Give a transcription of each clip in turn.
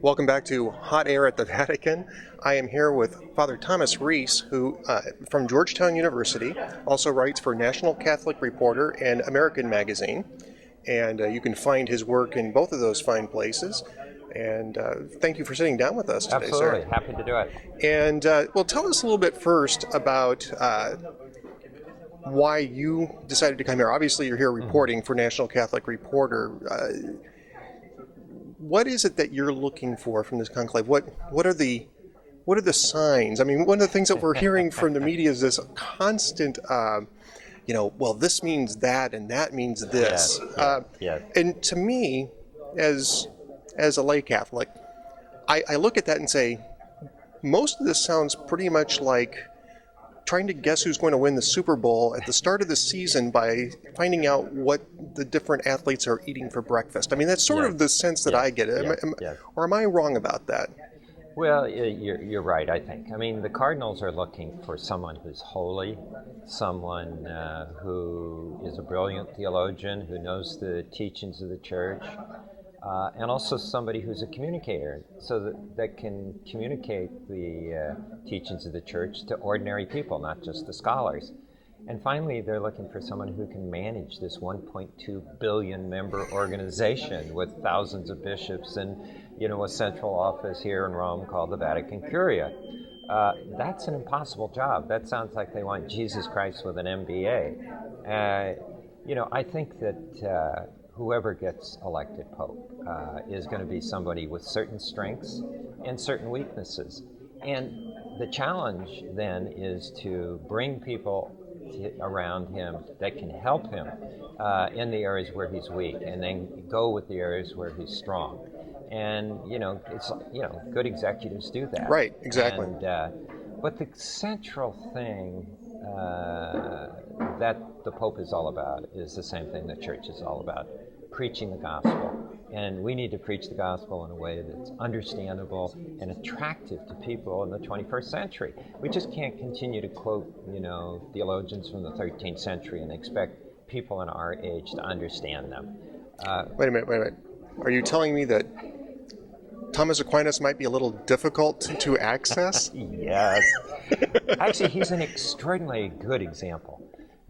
Welcome back to Hot Air at the Vatican. I am here with Father Thomas Reese, who from Georgetown University, also writes for National Catholic Reporter and American Magazine. And you can find his work in both of those fine places. And thank you for sitting down with us today, Absolutely. sir. Happy to do it. And well, tell us a little bit first about why you decided to come here. Obviously, you're here reporting for National Catholic Reporter. What is it that you're looking for from this conclave? What are the signs? I mean, one of the things that we're hearing from the media is this constant, well, this means that and that means this. Yes. And to me, as a lay Catholic, I look at that and say, most of this sounds pretty much like trying to guess who's going to win the Super Bowl at the start of the season by finding out what the different athletes are eating for breakfast. I mean, that's sort of the sense that I get. Or am I wrong about that? Well, you're right, I think. I mean, the Cardinals are looking for someone who's holy, someone who is a brilliant theologian, who knows the teachings of the Church, and also somebody who's a communicator, so that can communicate the teachings of the Church to ordinary people, not just the scholars. And finally, they're looking for someone who can manage this 1.2 billion member organization with thousands of bishops and, a central office here in Rome called the Vatican Curia. That's an impossible job. That sounds like they want Jesus Christ with an MBA. I think that whoever gets elected Pope is going to be somebody with certain strengths and certain weaknesses. And the challenge then is to bring people around him that can help him in the areas where he's weak, and then go with the areas where he's strong. And it's good executives do that. Right, exactly. And, but the central thing that the Pope is all about is the same thing the Church is all about: preaching the gospel. And we need to preach the gospel in a way that's understandable and attractive to people in the 21st century. We just can't continue to quote, theologians from the 13th century and expect people in our age to understand them. Wait a minute. Are you telling me that Thomas Aquinas might be a little difficult to access? Yes. Actually, he's an extraordinarily good example.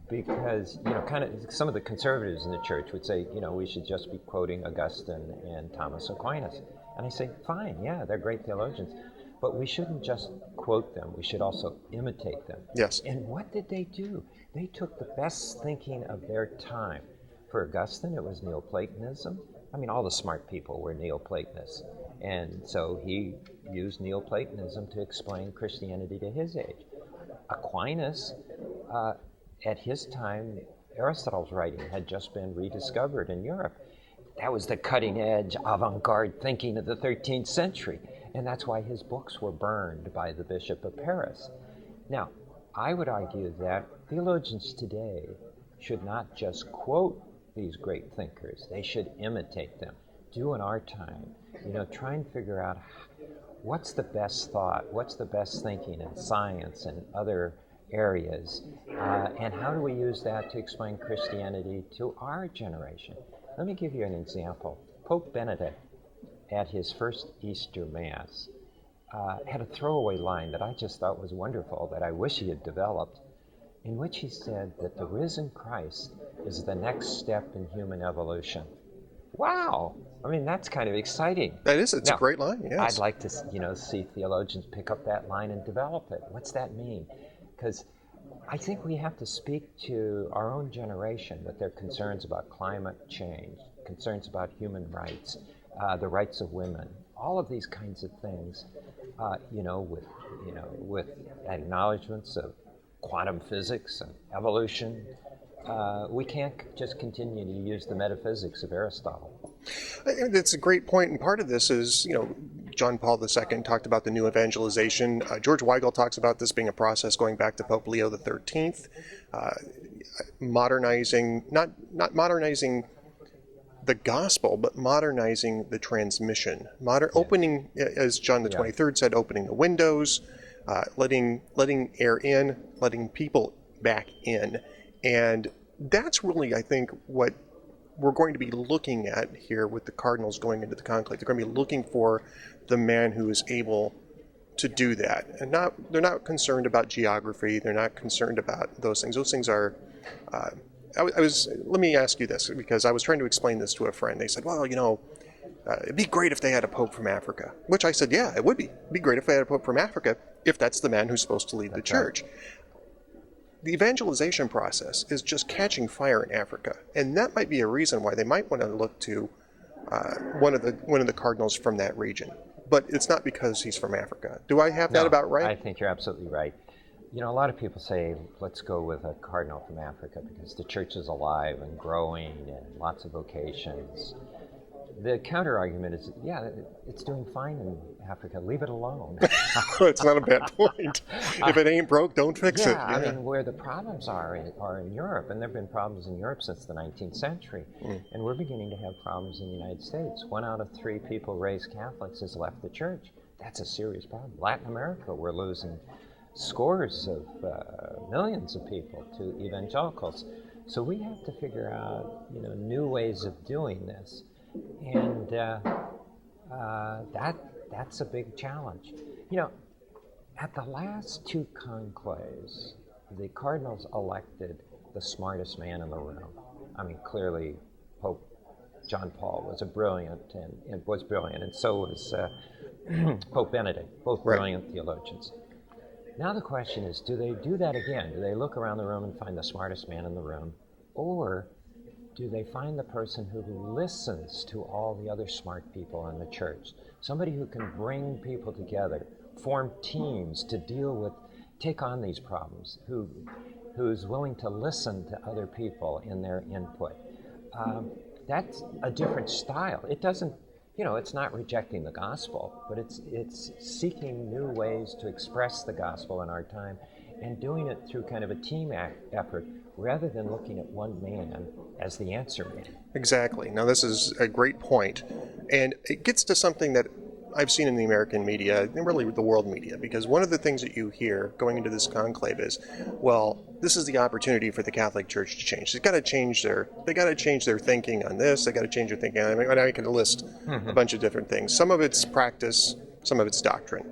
Because, kind of some of the conservatives in the Church would say, we should just be quoting Augustine and Thomas Aquinas. And I say, fine, yeah, they're great theologians. But we shouldn't just quote them. We should also imitate them. Yes. And what did they do? They took the best thinking of their time. For Augustine, it was Neoplatonism. I mean, all the smart people were Neoplatonists. And so he used Neoplatonism to explain Christianity to his age. Aquinas, at his time, Aristotle's writing had just been rediscovered in Europe. That was the cutting-edge, avant-garde thinking of the 13th century, and that's why his books were burned by the Bishop of Paris. Now, I would argue that theologians today should not just quote these great thinkers. They should imitate them. Do in our time. Try and figure out what's the best thought, what's the best thinking in science and other areas, and how do we use that to explain Christianity to our generation? Let me give you an example. Pope Benedict, at his first Easter Mass, had a throwaway line that I just thought was wonderful, that I wish he had developed, in which he said that the risen Christ is the next step in human evolution. Wow! I mean, that's kind of exciting. That is. It's a great line, yes. I'd like to, see theologians pick up that line and develop it. What's that mean? Because I think we have to speak to our own generation with their concerns about climate change, concerns about human rights, the rights of women, all of these kinds of things, with acknowledgments of quantum physics and evolution. We can't just continue to use the metaphysics of Aristotle. That's a great point, and part of this is, John Paul II talked about the new evangelization. George Weigel talks about this being a process going back to Pope Leo XIII, modernizing, not modernizing the gospel, but modernizing the transmission. Opening, as John the 23rd said, opening the windows, letting air in, letting people back in. And that's really, I think, what we're going to be looking at here with the cardinals going into the conclave. They're going to be looking for the man who is able to do that, and they're not concerned about geography. They're not concerned about those things. Those things are. Let me ask you this, because I was trying to explain this to a friend. They said, well, it'd be great if they had a pope from Africa. Which I said, yeah, it would be. It'd be great if they had a pope from Africa, if that's the man who's supposed to lead the church. Right. The evangelization process is just catching fire in Africa, and that might be a reason why they might want to look to one of the cardinals from that region. But it's not because he's from Africa. Do I have that about right? I think you're absolutely right. A lot of people say, let's go with a cardinal from Africa because the church is alive and growing and lots of vocations. The counter argument is, yeah, it's doing fine in Africa. Leave it alone. It's not a bad point. If it ain't broke, don't fix it. Yeah, I mean, where the problems are in Europe, and there have been problems in Europe since the 19th century, and we're beginning to have problems in the United States. 1 out of 3 people raised Catholics has left the church. That's a serious problem. Latin America, we're losing scores of millions of people to evangelicals. So we have to figure out, new ways of doing this. And that's a big challenge. At the last 2 conclaves, the cardinals elected the smartest man in the room. I mean, clearly, Pope John Paul was brilliant, and so was Pope Benedict, both brilliant theologians. Now the question is, do they do that again? Do they look around the room and find the smartest man in the room? Or do they find the person who listens to all the other smart people in the church? Somebody who can bring people together, form teams to take on these problems, who's willing to listen to other people in their input. That's a different style. It doesn't, it's not rejecting the gospel, but it's seeking new ways to express the gospel in our time and doing it through kind of a team effort rather than looking at one man as the answer man. Exactly. Now, this is a great point, and it gets to something that I've seen in the American media, and really the world media, because one of the things that you hear going into this conclave is, well, this is the opportunity for the Catholic Church to change. They got to change their thinking on this. They got to change their thinking. I can list a bunch of different things. Some of it's practice, some of it's doctrine.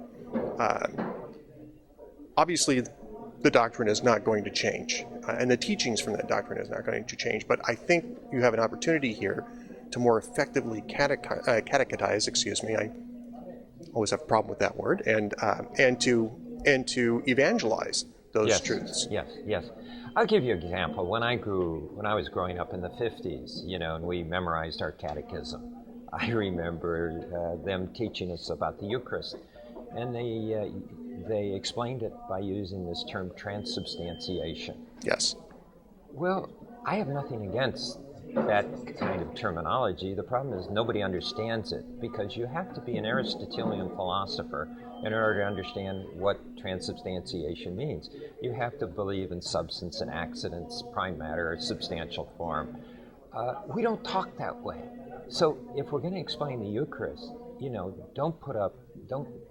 Obviously, the doctrine is not going to change, and the teachings from that doctrine is not going to change. But I think you have an opportunity here to more effectively catechize. I always have a problem with that word, and to evangelize those truths. Yes. I'll give you an example. When I was growing up in the 50s, and we memorized our catechism, I remember them teaching us about the Eucharist, and they explained it by using this term transubstantiation. Yes. Well, I have nothing against that kind of terminology. The problem is nobody understands it, because you have to be an Aristotelian philosopher in order to understand what transubstantiation means. You have to believe in substance and accidents, prime matter, or substantial form. We don't talk that way. So if we're going to explain the Eucharist, don't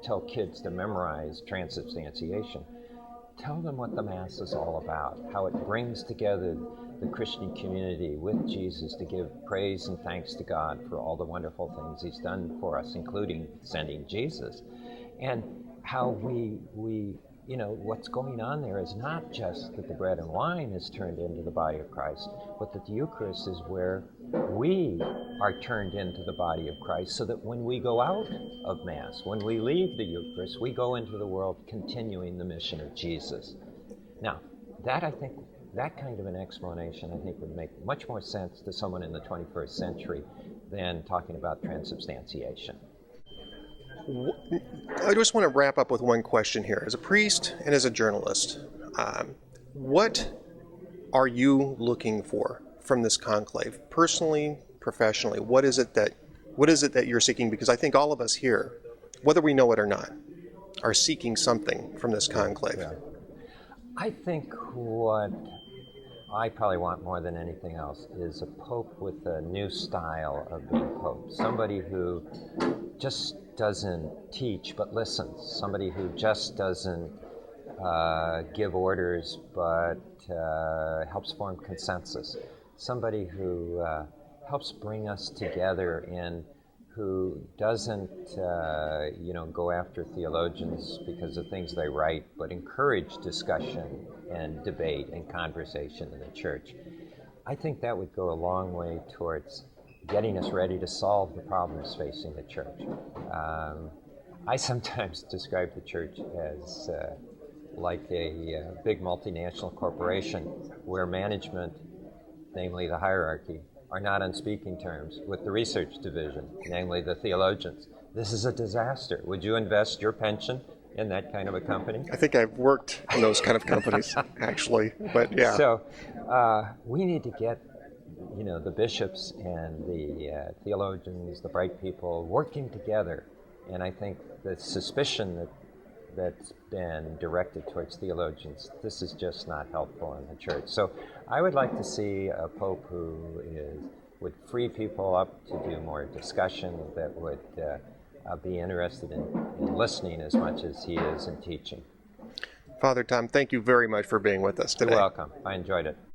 tell kids to memorize transubstantiation. Tell them what the Mass is all about, how it brings together the Christian community with Jesus to give praise and thanks to God for all the wonderful things He's done for us, including sending Jesus. And how what's going on there is not just that the bread and wine is turned into the body of Christ, but that the Eucharist is where we are turned into the body of Christ, so that when we go out of Mass, when we leave the Eucharist, we go into the world continuing the mission of Jesus. Now, that kind of an explanation, I think, would make much more sense to someone in the 21st century than talking about transubstantiation. I just want to wrap up with one question here. As a priest and as a journalist, what are you looking for from this conclave, personally, professionally? What is it that you're seeking? Because I think all of us here, whether we know it or not, are seeking something from this conclave. Yeah. I think what I probably want more than anything else is a pope with a new style of being pope. Somebody who just doesn't teach but listens. Somebody who just doesn't give orders but helps form consensus. Somebody who helps bring us together, and who doesn't, go after theologians because of things they write, but encourage discussion and debate and conversation in the church. I think that would go a long way towards getting us ready to solve the problems facing the church. I sometimes describe the church as like a big multinational corporation where management, namely the hierarchy, are not on speaking terms with the research division, namely the theologians. This is a disaster. Would you invest your pension in that kind of a company? I think I've worked in those kind of companies, actually, but yeah. So we need to get, the bishops and the theologians, the bright people, working together. And I think the suspicion that's been directed towards theologians, this is just not helpful in the church. So I would like to see a pope who would free people up to do more discussion, that would be interested in listening as much as he is in teaching. Father Tom, thank you very much for being with us today. You're welcome. I enjoyed it.